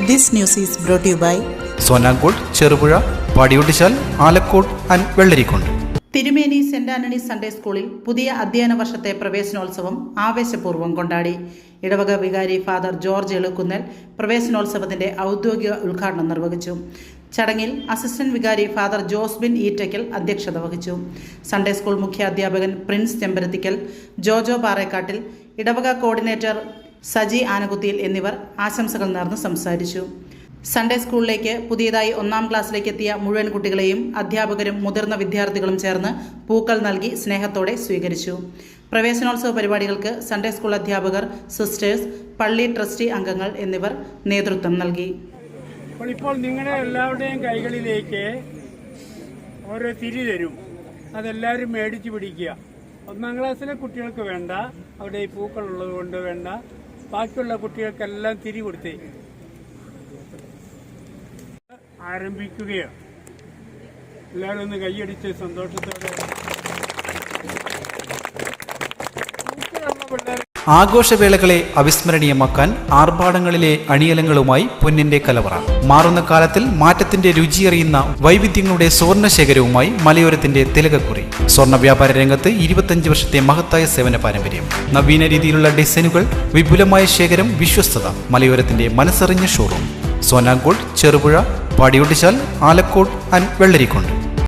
This news is brought to you by സോനാങ്കോട്, Cherupuzha, Padiyottuchal, Alakode and Vellarikundu. Thirumeni saint Antony Sunday സ്കൂളിൽ പുതിയ അധ്യയന വർഷത്തെ പ്രവേശനോത്സവം ആവേശപൂർവ്വം കൊണ്ടാടി. ഇടവക വികാരി ഫാദർ ജോർജ് എളുക്കുന്നൽ പ്രവേശനോത്സവത്തിന്റെ ഔദ്യോഗിക ഉദ്ഘാടനം നിർവഹിച്ചു. ചടങ്ങിൽ അസിസ്റ്റന്റ് വികാരി ഫാദർ ജോസ്ബിൻ ഈറ്റയ്ക്കൽ അധ്യക്ഷത വഹിച്ചു. സൺഡേ സ്കൂൾ മുഖ്യാധ്യാപകൻ പ്രിൻസ് ചെമ്പരത്തിക്കൽ, ജോജോ പാറേക്കാട്ടിൽ, ഇടവക കോർഡിനേറ്റർ സജി ആനകുത്തിയിൽ എന്നിവർ ആശംസകൾ നേർന്ന് സംസാരിച്ചു. സൺഡേ സ്കൂളിലേക്ക് പുതിയതായി 1-ാം ക്ലാസ്സിലേക്ക് എത്തിയ മുഴുവൻ കുട്ടികളെയും അധ്യാപകരും മുതിർന്ന വിദ്യാർത്ഥികളും ചേർന്ന് പൂക്കൾ നൽകി സ്നേഹത്തോടെ സ്വീകരിച്ചു. പ്രവേശനോത്സവ പരിപാടികൾക്ക് സൺഡേ സ്കൂൾ അധ്യാപകർ, സിസ്റ്റേഴ്സ്, പള്ളി ട്രസ്റ്റി അംഗങ്ങൾ എന്നിവർ നേതൃത്വം നൽകി. ഇപ്പോൾ നിങ്ങളുടെ എല്ലാവരുടെയും കൈകളിലേക്ക് ഓരോ തിരി തരും. അതെല്ലാവരും മേടിച്ചു പിടിക്കുക. 1-ാം ക്ലാസ്സിലെ കുട്ടികൾക്ക് വേണ്ട, അവിടെ ഈ പൂക്കൾ ഉള്ളത് കൊണ്ട് വേണ്ട. ബാക്കിയുള്ള കുട്ടികൾക്കെല്ലാം തിരി കൊടുത്തേ ആരംഭിക്കുകയാണ്. എല്ലാവരും ഒന്ന് കൈയടിച്ച് സന്തോഷത്തോടെ. ആഘോഷവേളകളെ അവിസ്മരണീയമാക്കാൻ ആർഭാടങ്ങളിലെ അണിയലങ്ങളുമായി പൊന്നിന്റെ കലവറ. മാറുന്ന കാലത്തിൽ മാറ്റത്തിന്റെ രുചിയറിയുന്ന വൈവിധ്യങ്ങളുടെ സ്വർണ്ണശേഖരവുമായി മലയോരത്തിന്റെ തിലകക്കുറി. സ്വർണ്ണ വ്യാപാര രംഗത്ത് 25 വർഷത്തെ മഹത്തായ സേവന പാരമ്പര്യം. നവീന രീതിയിലുള്ള ഡിസൈനുകൾ, വിപുലമായ ശേഖരം, വിശ്വസ്തത. മലയോരത്തിന്റെ മനസ്സറിഞ്ഞ ഷോറൂം. സോനാങ്കോട്, ചെറുപുഴ, പാടിയൊട്ടിച്ചാൽ, ആലക്കോട് ആൻഡ് വെള്ളരിക്കുണ്ട്.